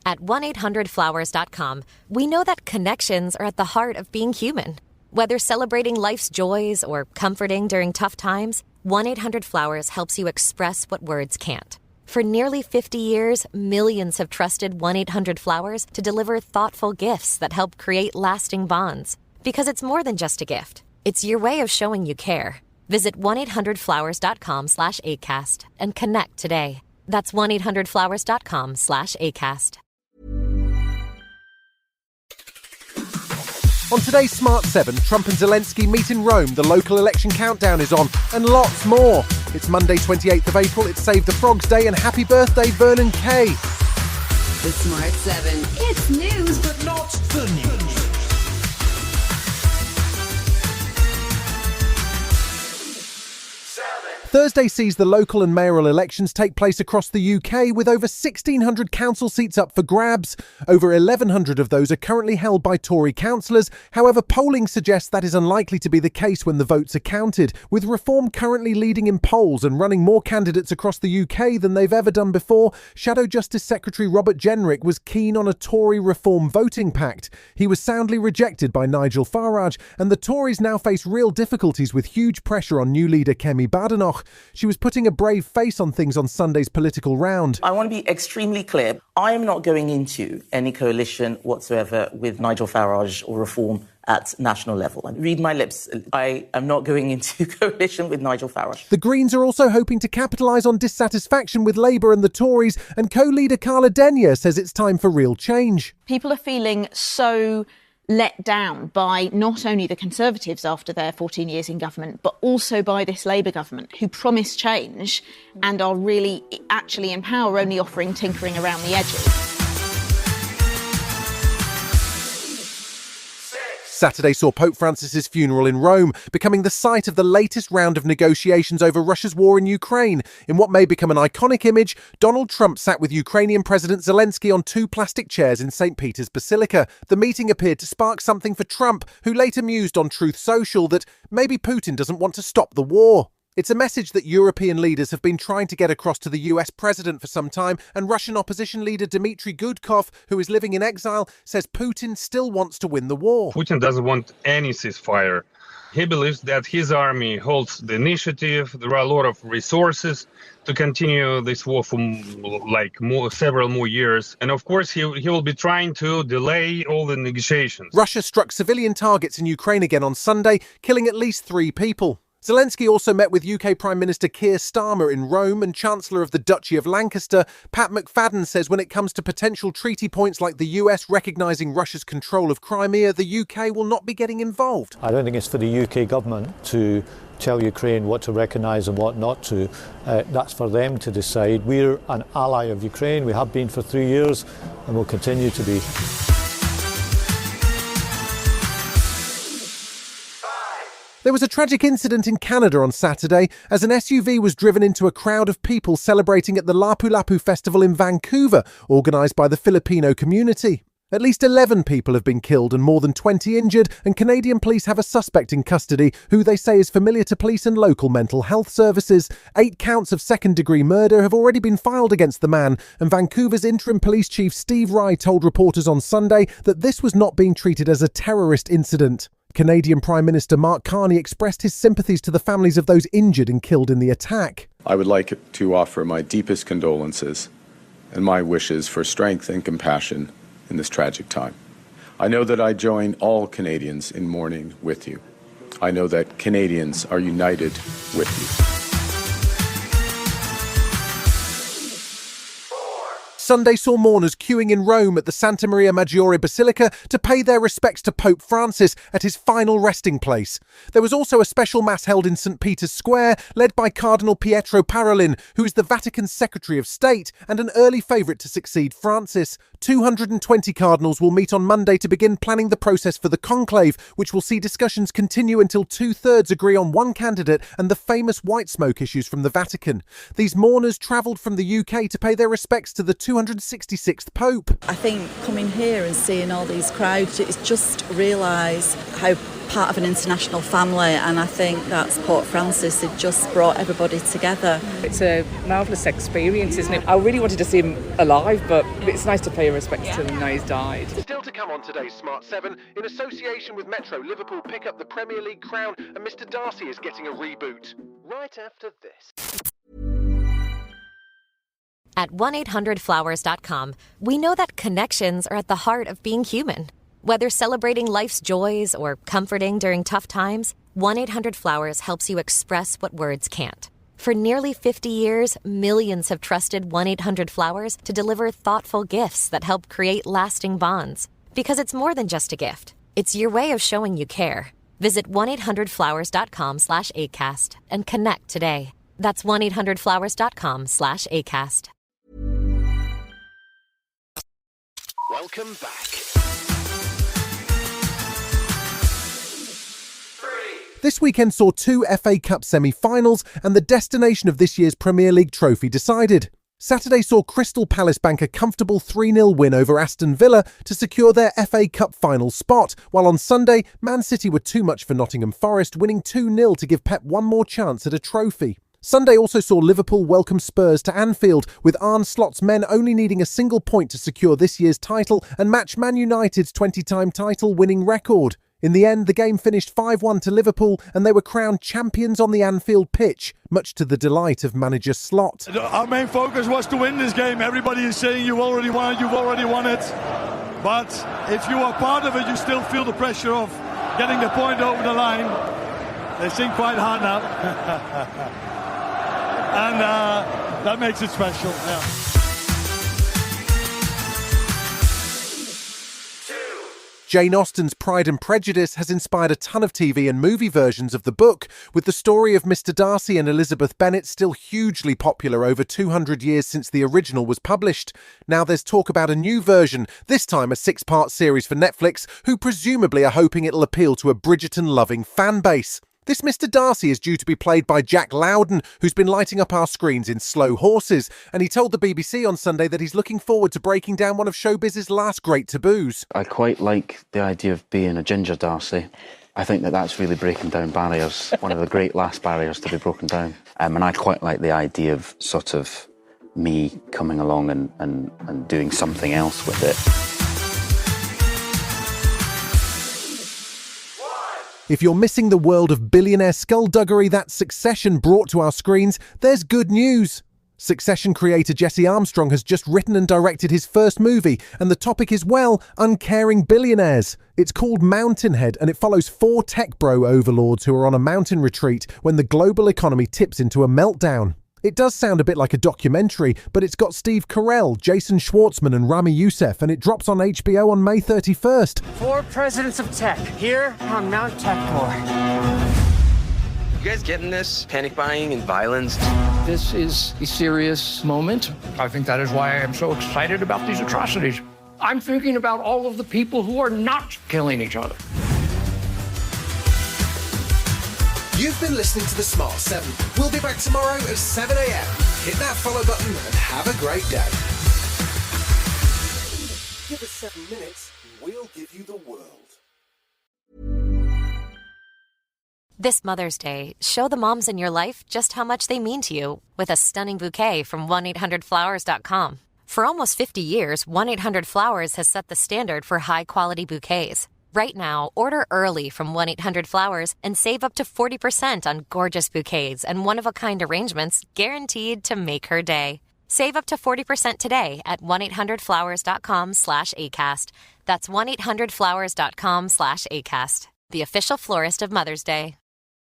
At 1-800-Flowers.com, we know that connections are at the heart of being human. Whether celebrating life's joys or comforting during tough times, 1-800-Flowers helps you express what words can't. For nearly 50 years, millions have trusted 1-800-Flowers to deliver thoughtful gifts that help create lasting bonds. Because it's more than just a gift. It's your way of showing you care. Visit 1-800-Flowers.com/ACAST and connect today. That's 1-800-Flowers.com/ACAST. On today's Smart 7, Trump and Zelensky meet in Rome, the local election countdown is on, and lots more. It's Monday 28th of April, it's Save the Frogs Day, and happy birthday Vernon Kay. The Smart 7, it's news but not the news. Thursday sees the local and mayoral elections take place across the UK, with over 1,600 council seats up for grabs. Over 1,100 of those are currently held by Tory councillors. However, polling suggests that is unlikely to be the case when the votes are counted, with Reform currently leading in polls and running more candidates across the UK than they've ever done before. Shadow Justice Secretary Robert Jenrick was keen on a Tory Reform voting pact. He was soundly rejected by Nigel Farage, and the Tories now face real difficulties with huge pressure on new leader Kemi Badenoch. She was putting a brave face on things on Sunday's political round. I want to be extremely clear. I am not going into any coalition whatsoever with Nigel Farage or Reform at national level. Read my lips. I am not going into coalition with Nigel Farage. The Greens are also hoping to capitalise on dissatisfaction with Labour and the Tories, and co-leader Carla Denyer says it's time for real change. People are feeling so let down by not only the Conservatives after their 14 years in government, but also by this Labour government, who promise change and are really actually in power, only offering tinkering around the edges. Saturday saw Pope Francis's funeral in Rome, becoming the site of the latest round of negotiations over Russia's war in Ukraine. In what may become an iconic image, Donald Trump sat with Ukrainian President Zelensky on 2 plastic chairs in St. Peter's Basilica. The meeting appeared to spark something for Trump, who later mused on Truth Social that maybe Putin doesn't want to stop the war. It's a message that European leaders have been trying to get across to the US president for some time, and Russian opposition leader Dmitry Gudkov, who is living in exile, says Putin still wants to win the war. Putin doesn't want any ceasefire. He believes that his army holds the initiative. There are a lot of resources to continue this war for several more years. And of course, he will be trying to delay all the negotiations. Russia struck civilian targets in Ukraine again on Sunday, killing at least 3 people. Zelensky also met with UK Prime Minister Keir Starmer in Rome, and Chancellor of the Duchy of Lancaster, Pat McFadden, says when it comes to potential treaty points like the US recognising Russia's control of Crimea, the UK will not be getting involved. I don't think it's for the UK government to tell Ukraine what to recognise and what not to. That's for them to decide. We're an ally of Ukraine. We have been for 3 years and will continue to be. There was a tragic incident in Canada on Saturday as an SUV was driven into a crowd of people celebrating at the Lapu-Lapu Festival in Vancouver, organised by the Filipino community. At least 11 people have been killed and more than 20 injured, and Canadian police have a suspect in custody who they say is familiar to police and local mental health services. 8 counts of second-degree murder have already been filed against the man, and Vancouver's interim police chief Steve Rye told reporters on Sunday that this was not being treated as a terrorist incident. Canadian Prime Minister Mark Carney expressed his sympathies to the families of those injured and killed in the attack. I would like to offer my deepest condolences and my wishes for strength and compassion in this tragic time. I know that I join all Canadians in mourning with you. I know that Canadians are united with you. Sunday saw mourners queuing in Rome at the Santa Maria Maggiore Basilica to pay their respects to Pope Francis at his final resting place. There was also a special mass held in St. Peter's Square, led by Cardinal Pietro Parolin, who is the Vatican's Secretary of State and an early favourite to succeed Francis. 220 cardinals will meet on Monday to begin planning the process for the conclave, which will see discussions continue until 2/3 agree on one candidate and the famous white smoke issues from the Vatican. These mourners travelled from the UK to pay their respects to the 266th Pope. I think coming here and seeing all these crowds, it's just realise how part of an international family, and I think that's Port Francis. They've just brought everybody together. It's a marvellous experience, isn't it? I really wanted to see him alive, but it's nice to pay respect to him now he's died. Still to come on today's Smart 7, in association with Metro, Liverpool pick up the Premier League crown and Mr Darcy is getting a reboot. Right after this. At 1-800-Flowers.com, we know that connections are at the heart of being human. Whether celebrating life's joys or comforting during tough times, 1-800-Flowers helps you express what words can't. For nearly 50 years, millions have trusted 1-800-Flowers to deliver thoughtful gifts that help create lasting bonds. Because it's more than just a gift. It's your way of showing you care. Visit 1-800-Flowers.com/ACAST and connect today. That's 1-800-Flowers.com/ACAST. Welcome back. This weekend saw two FA Cup semi-finals and the destination of this year's Premier League trophy decided. Saturday saw Crystal Palace bank a comfortable 3-0 win over Aston Villa to secure their FA Cup final spot, while on Sunday, Man City were too much for Nottingham Forest, winning 2-0 to give Pep one more chance at a trophy. Sunday also saw Liverpool welcome Spurs to Anfield, with Arne Slot's men only needing a single point to secure this year's title and match Man United's 20-time title-winning record. In the end, the game finished 5-1 to Liverpool and they were crowned champions on the Anfield pitch, much to the delight of manager Slot. Our main focus was to win this game. Everybody is saying you've already won it. But if you are part of it, you still feel the pressure of getting the point over the line. They sing quite hard now. And that makes it special. Yeah. Jane Austen's Pride and Prejudice has inspired a ton of TV and movie versions of the book, with the story of Mr. Darcy and Elizabeth Bennet still hugely popular over 200 years since the original was published. Now there's talk about a new version, this time a 6-part series for Netflix, who presumably are hoping it'll appeal to a Bridgerton-loving fan base. This Mr. Darcy is due to be played by Jack Lowden, who's been lighting up our screens in Slow Horses, and he told the BBC on Sunday that he's looking forward to breaking down one of showbiz's last great taboos. I quite like the idea of being a ginger Darcy. I think that's really breaking down barriers, one of the great last barriers to be broken down. And I quite like the idea of sort of me coming along and doing something else with it. If you're missing the world of billionaire skullduggery that Succession brought to our screens, there's good news. Succession creator Jesse Armstrong has just written and directed his first movie, and the topic is, well, uncaring billionaires. It's called Mountainhead, and it follows 4 tech bro overlords who are on a mountain retreat when the global economy tips into a meltdown. It does sound a bit like a documentary, but it's got Steve Carell, Jason Schwartzman and Rami Youssef, and it drops on HBO on May 31st. 4 presidents of tech, here on Mount Techmore. You guys getting this? Panic buying and violence? This is a serious moment. I think that is why I am so excited about these atrocities. I'm thinking about all of the people who are not killing each other. You've been listening to The Smart 7. We'll be back tomorrow at 7 a.m. Hit that follow button and have a great day. Give us 7 minutes, we'll give you the world. This Mother's Day, show the moms in your life just how much they mean to you with a stunning bouquet from 1-800-Flowers.com. For almost 50 years, 1-800-Flowers has set the standard for high-quality bouquets. Right now, order early from 1-800-Flowers and save up to 40% on gorgeous bouquets and one-of-a-kind arrangements guaranteed to make her day. Save up to 40% today at 1-800-Flowers.com/ACAST. That's 1-800-Flowers.com/ACAST. The official florist of Mother's Day.